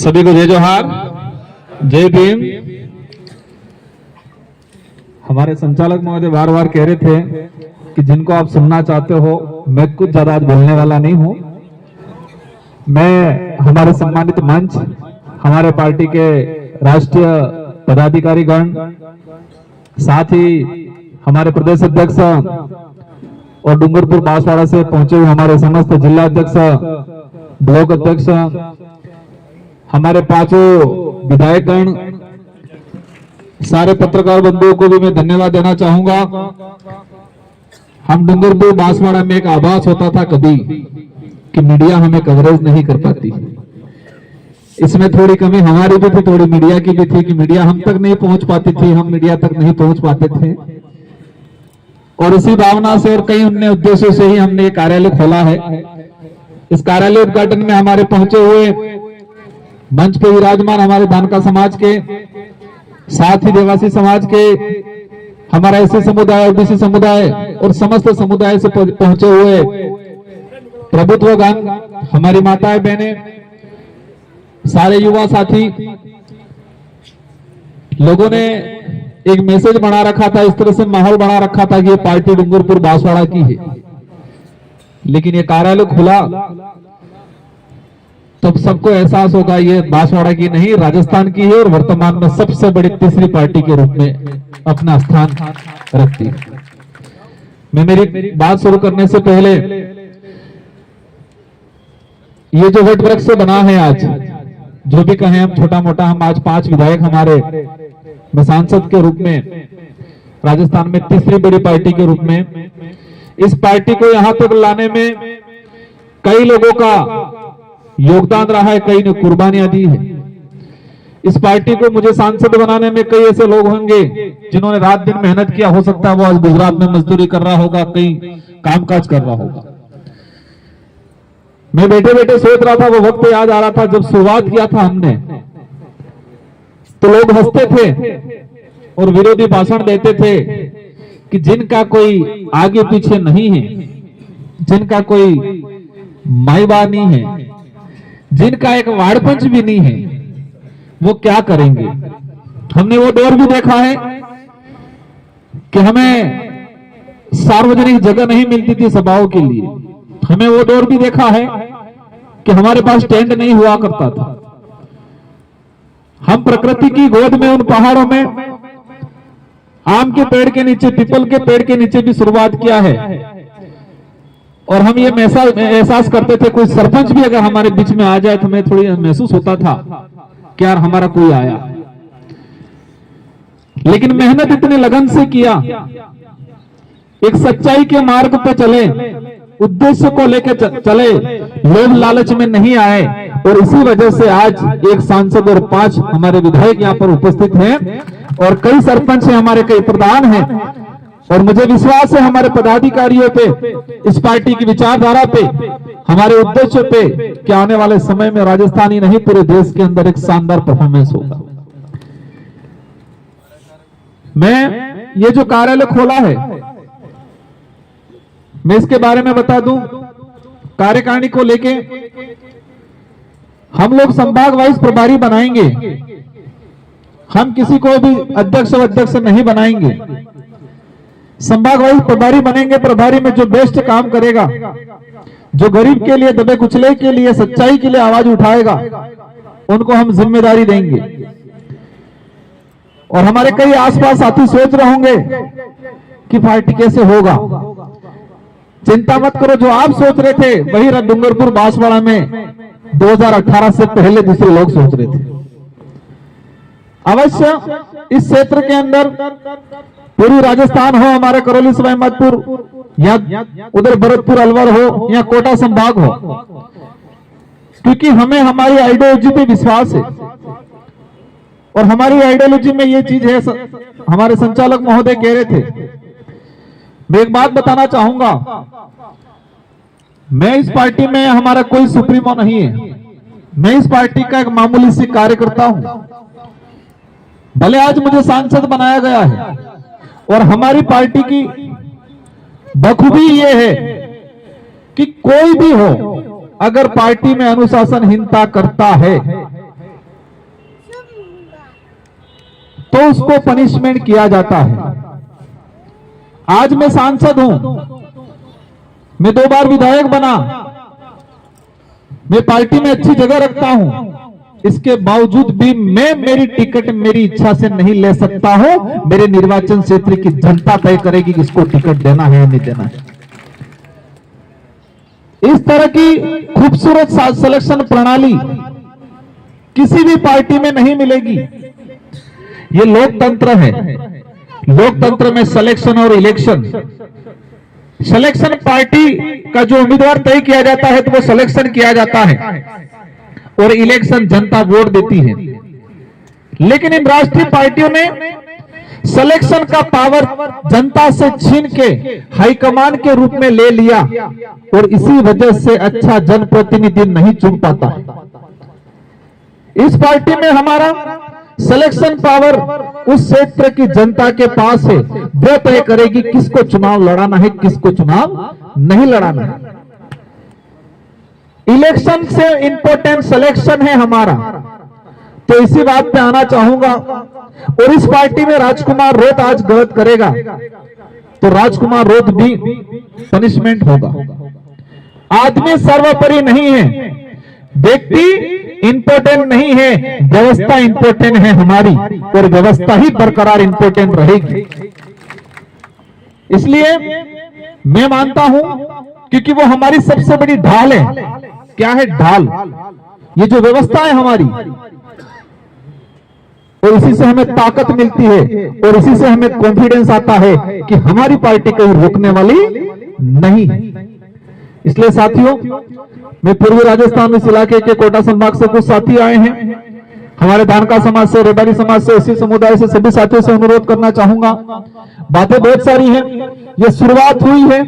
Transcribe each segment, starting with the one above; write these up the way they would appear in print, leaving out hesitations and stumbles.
सभी को जय जोहार, जय भीम। हमारे संचालक महोदय बार बार कह रहे थे कि जिनको आप सुनना चाहते हो, मैं कुछ ज्यादा आज बोलने वाला नहीं हूं। मैं हमारे सम्मानित मंच, हमारे पार्टी के राष्ट्रीय पदाधिकारीगण, साथ ही हमारे प्रदेश अध्यक्ष और डूंगरपुर बांसवाड़ा से पहुंचे हुए हमारे समस्त जिला अध्यक्ष, ब्लॉक अध्यक्ष, हमारे पांचों विधायकगण, सारे पत्रकार बंधुओं को भी मैं धन्यवाद देना चाहूंगा। हम डूंगरपुर बांसवाड़ा में एक आभास होता था कभी कि मीडिया हमें कवरेज नहीं कर पाती। इसमें थोड़ी कमी हमारी भी थी, थोड़ी मीडिया की भी थी कि मीडिया हम तक नहीं पहुंच पाती थी, हम मीडिया तक नहीं पहुंच पाते थे। और इसी भावना से और कई अन्य उद्देश्यों से ही हमने ये कार्यालय खोला है। इस कार्यालय उद्घाटन में हमारे पहुंचे हुए मंच पे विराजमान हमारे धानका समाज के, साथ ही देवासी समाज के, हमारा एससी समुदाय, ओबीसी समुदाय और समस्त समुदाय से पहुंचे हुए प्रभुत्वगण, हमारी माताएं बहनें, सारे युवा साथी लोगों ने एक मैसेज बना रखा था, इस तरह से माहौल बना रखा था कि ये पार्टी डूंगरपुर बांसवाड़ा की है। लेकिन ये कार्यालय खुला तब सबको एहसास होगा ये बांसवाड़ा की नहीं, राजस्थान की है और वर्तमान में सबसे बड़ी तीसरी पार्टी के रूप में अपना स्थान रखती है। मैं मेरी बात शुरू करने से पहले ये जो वट वृक्ष से बना है, आज जो भी कहें हम छोटा मोटा, हम आज 5 विधायक हमारे मैं सांसद के रूप में राजस्थान में तीसरी बड़ी पार्टी के रूप में, इस पार्टी को यहां तक लाने में कई लोगों का योगदान रहा है, कई ने कुर्बानियां दी है। इस पार्टी को मुझे सांसद बनाने में कई ऐसे लोग होंगे जिन्होंने रात दिन मेहनत किया, हो सकता है वो आज गुजरात में मजदूरी कर रहा होगा, कई कामकाज कर रहा होगा। मैं बैठे बैठे सोच रहा था, वो वक्त याद आ रहा था जब शुरुआत किया था हमने, तो लोग हंसते थे और विरोधी भाषण देते थे कि जिनका कोई आगे पीछे नहीं है, जिनका कोई माईबा नहीं है, जिनका एक वाड़पंच भी नहीं है, वो क्या करेंगे। हमने वो दौर भी देखा है कि हमें सार्वजनिक जगह नहीं मिलती थी सभाओं के लिए। हमें वो दौर भी देखा है कि हमारे पास टेंट नहीं हुआ करता था। हम प्रकृति की गोद में, उन पहाड़ों में, आम के पेड़ के नीचे, पीपल के पेड़ के नीचे भी शुरुआत किया है। और हम ये एहसास करते थे, कोई सरपंच भी अगर हमारे बीच में आ जाए तो हमें थोड़ी महसूस होता था कि यार हमारा कोई आया। लेकिन मेहनत इतनी लगन से किया, एक सच्चाई के मार्ग पे चले, उद्देश्य को लेकर चले, लोभ लालच में नहीं आए, और इसी वजह से आज एक सांसद और 5 हमारे विधायक यहाँ पर उपस्थित हैं और कई सरपंच हैं, हमारे कई प्रधान हैं। और मुझे विश्वास है हमारे पदाधिकारियों पे, इस पार्टी की विचारधारा पे, हमारे उद्देश्य पे कि आने वाले समय में राजस्थान ही नहीं पूरे देश के अंदर एक शानदार परफॉर्मेंस होगा। मैं ये जो कार्यालय खोला है, मैं इसके बारे में बता दूं। कार्यकारिणी को लेके हम लोग संभाग वाइज प्रभारी बनाएंगे, हम किसी को भी अध्यक्ष नहीं बनाएंगे। संभाग वाइज प्रभारी बनेंगे। प्रभारी में जो बेस्ट काम करेगा, जो गरीब के लिए, दबे कुचले के लिए, सच्चाई के लिए आवाज उठाएगा, उनको हम जिम्मेदारी देंगे। और हमारे कई आसपास साथी सोच रहे होंगे कि पार्टी कैसे होगा। चिंता मत करो, जो आप सोच रहे थे वही डूंगरपुर बांसवाड़ा में 2018 से पहले दूसरे लोग सोच रहे थे। अवश्य इस क्षेत्र के अंदर पूरी राजस्थान हो, हमारे करौली सवाई माधोपुर या उधर भरतपुर अलवर हो या कोटा संभाग हो, क्योंकि हमें हमारी आइडियोलॉजी पे विश्वास है। और हमारी आइडियोलॉजी में ये चीज है, हमारे संचालक महोदय कह रहे थे। मैं एक बात बताना चाहूंगा, मैं इस पार्टी में हमारा कोई सुप्रीमो नहीं है, मैं इस पार्टी का एक मामूली सी कार्यकर्ता हूं। भले आज मुझे सांसद बनाया गया है, और हमारी पार्टी की बखूबी ये है कि कोई भी हो, अगर पार्टी में अनुशासनहीनता करता है तो उसको पनिशमेंट किया जाता है। आज मैं सांसद हूं, मैं 2 बार विधायक बना, मैं पार्टी में अच्छी जगह रखता हूं, इसके बावजूद भी मैं मेरी टिकट मेरी इच्छा से नहीं ले सकता हूं। मेरे निर्वाचन क्षेत्र की जनता तय करेगी कि इसको टिकट देना है या नहीं देना है। इस तरह की खूबसूरत सिलेक्शन प्रणाली किसी भी पार्टी में नहीं मिलेगी। ये लोकतंत्र है। लोकतंत्र में सिलेक्शन और इलेक्शन, सिलेक्शन पार्टी का जो उम्मीदवार तय किया जाता है तो वो सिलेक्शन किया जाता है और इलेक्शन जनता वोट देती है। लेकिन इन राष्ट्रीय पार्टियों ने सिलेक्शन का पावर जनता से छीन के हाईकमान के रूप में ले लिया और इसी वजह से अच्छा जनप्रतिनिधि नहीं चुन पाता। इस पार्टी में हमारा सिलेक्शन पावर उस क्षेत्र की जनता के पास है, वो तय करेगी किसको चुनाव लड़ाना है, किसको चुनाव नहीं लड़ाना है। इलेक्शन से इंपॉर्टेंट सिलेक्शन है हमारा। तो इसी बात पे आना चाहूंगा। और इस पार्टी में राजकुमार रोत आज गलत करेगा तो राजकुमार रोत भी पनिशमेंट होगा। आदमी सर्वोपरि नहीं है, व्यक्ति इंपॉर्टेंट नहीं है, व्यवस्था इंपॉर्टेंट है हमारी और व्यवस्था ही बरकरार इंपॉर्टेंट रहेगी। इसलिए मैं मानता हूं, क्योंकि वो हमारी सबसे बड़ी ढाल है। क्या है ढाल? ये जो व्यवस्था है हमारी, और इसी से हमें ताकत मिलती है और इसी से हमें कॉन्फिडेंस आता है कि हमारी पार्टी कहीं रोकने वाली नहीं है। इसलिए साथियों, मैं पूर्वी राजस्थान में इस इलाके के कोटा संभाग से कुछ साथी आए हैं, हमारे धानका समाज से, रेबारी समाज से, इसी समुदाय से सभी साथियों से अनुरोध करना चाहूंगा। बातें बहुत सारी हैं, ये शुरुआत हुई है,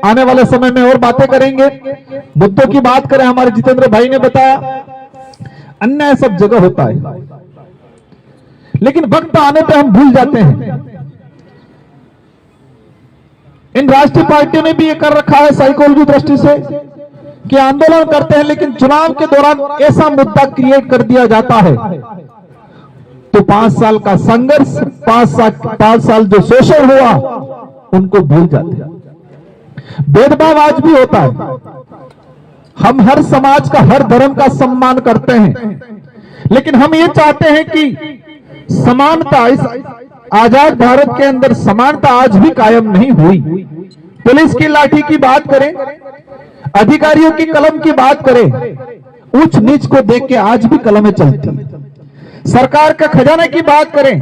आने वाले समय में और बातें करेंगे। मुद्दों की बात करें, हमारे जितेंद्र भाई ने बताया अन्याय सब जगह होता है, लेकिन वक्त आने पर हम भूल जाते हैं। इन राष्ट्रीय पार्टियों ने भी ये कर रखा है साइकोलॉजी दृष्टि से कि आंदोलन करते हैं, लेकिन चुनाव के दौरान ऐसा मुद्दा क्रिएट कर दिया जाता है तो 5 साल का संघर्ष, 5 साल जो शोषण हुआ उनको भूल जाते हैं। भेदभाव आज भी होता है। हम हर समाज का, हर धर्म का सम्मान करते हैं, लेकिन हम ये चाहते हैं कि समानता, इस आजाद भारत के अंदर समानता आज भी कायम नहीं हुई। पुलिस की लाठी की बात करें, अधिकारियों की कलम की बात करें, ऊंच नीच को देख के आज भी कलमें चलती। सरकार का खजाने की बात करें,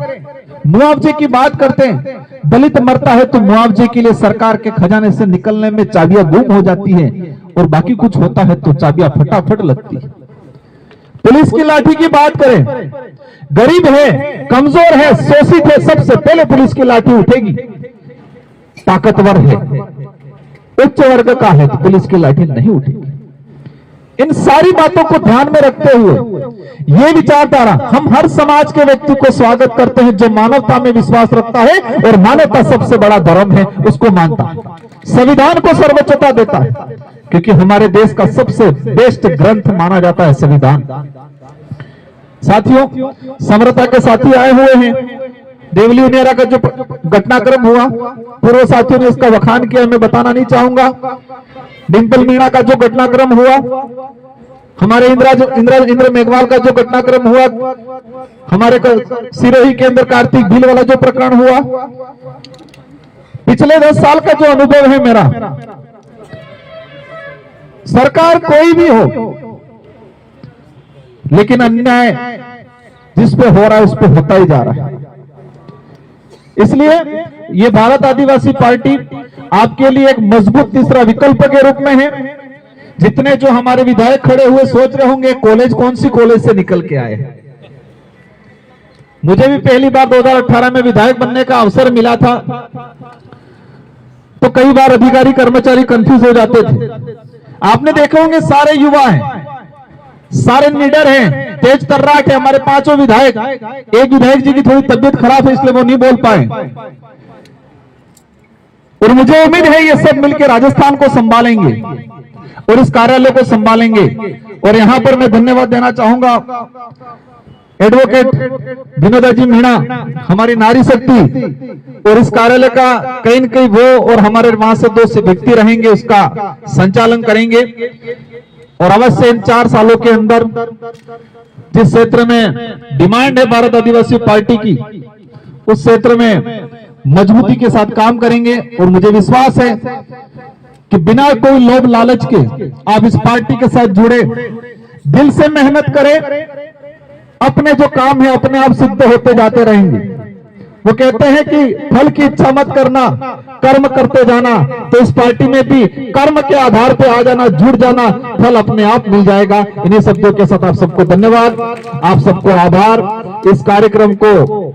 मुआवजे की बात करते हैं, दलित मरता है तो मुआवजे के लिए सरकार के खजाने से निकलने में चाबियां गुम हो जाती हैं और बाकी कुछ होता है तो चाबियां फटाफट लगती है। पुलिस की लाठी की बात करें, गरीब है, कमजोर है, शोषित है, सबसे पहले पुलिस की लाठी उठेगी। ताकतवर है, उच्च वर्ग का है तो पुलिस की लाठी नहीं उठेगी। इन सारी बातों को ध्यान में रखते हुए ये विचारधारा, हम हर समाज के व्यक्ति को स्वागत करते हैं जो मानवता में विश्वास रखता है और मानवता सबसे बड़ा धर्म है, उसको मानता है, संविधान को सर्वोच्चता देता है, क्योंकि हमारे देश का सबसे बेस्ट ग्रंथ माना जाता है संविधान। साथियों, समरता के साथी आए हुए हैं। देवली उनियारा का जो घटनाक्रम हुआ, पूर्व साथियों ने इसका वखान किया, मैं बताना नहीं चाहूंगा। डिंपल मीणा का जो घटनाक्रम हुआ, हमारे इंद्र मेघवाल का जो घटनाक्रम हुआ, हमारे सिरोही के अंदर कार्तिक भील वाला जो प्रकरण हुआ, पिछले 10 साल का जो अनुभव है मेरा, सरकार कोई भी हो, लेकिन अन्याय जिस पे हो रहा है उस पे होता ही जा रहा है। इसलिए ये भारत आदिवासी पार्टी आपके लिए एक मजबूत तीसरा विकल्प के रूप में है। जितने जो हमारे विधायक खड़े हुए सोच रहे होंगे कॉलेज कौन सी कॉलेज से निकल के आए हैं। मुझे भी पहली बार 2018 में विधायक बनने का अवसर मिला था तो कई बार अधिकारी कर्मचारी कंफ्यूज हो जाते थे। आपने देखे होंगे सारे युवा हैं, सारे निडर हैं, तेज तर्राट है। हमारे 5 विधायक, एक विधायक जी की थोड़ी तबीयत खराब है इसलिए वो नहीं बोल पाए, और मुझे उम्मीद है ये सब मिलकर राजस्थान को संभालेंगे और इस कार्यालय को संभालेंगे। और यहां पर मैं धन्यवाद देना चाहूंगा एडवोकेट विनोदा जी मीणा, हमारी नारी शक्ति, और इस कार्यालय का कहीं न कहीं वो और हमारे वहां से 2 व्यक्ति रहेंगे, उसका संचालन करेंगे। और अवश्य इन 4 सालों के अंदर जिस क्षेत्र में डिमांड है भारत आदिवासी पार्टी की, उस क्षेत्र में मजबूती के साथ काम करेंगे। और मुझे विश्वास है कि बिना कोई लोभ लालच के आप इस पार्टी के साथ जुड़े, दिल से मेहनत करें, अपने जो काम है अपने आप सिद्ध होते जाते रहेंगे। वो कहते हैं कि फल की इच्छा मत करना, कर्म करते जाना। तो इस पार्टी में भी कर्म के आधार पे आ जाना, जुड़ जाना, फल अपने आप मिल जाएगा। इन्हीं शब्दों के साथ आप सबको धन्यवाद, आप सबको आभार। इस कार्यक्रम को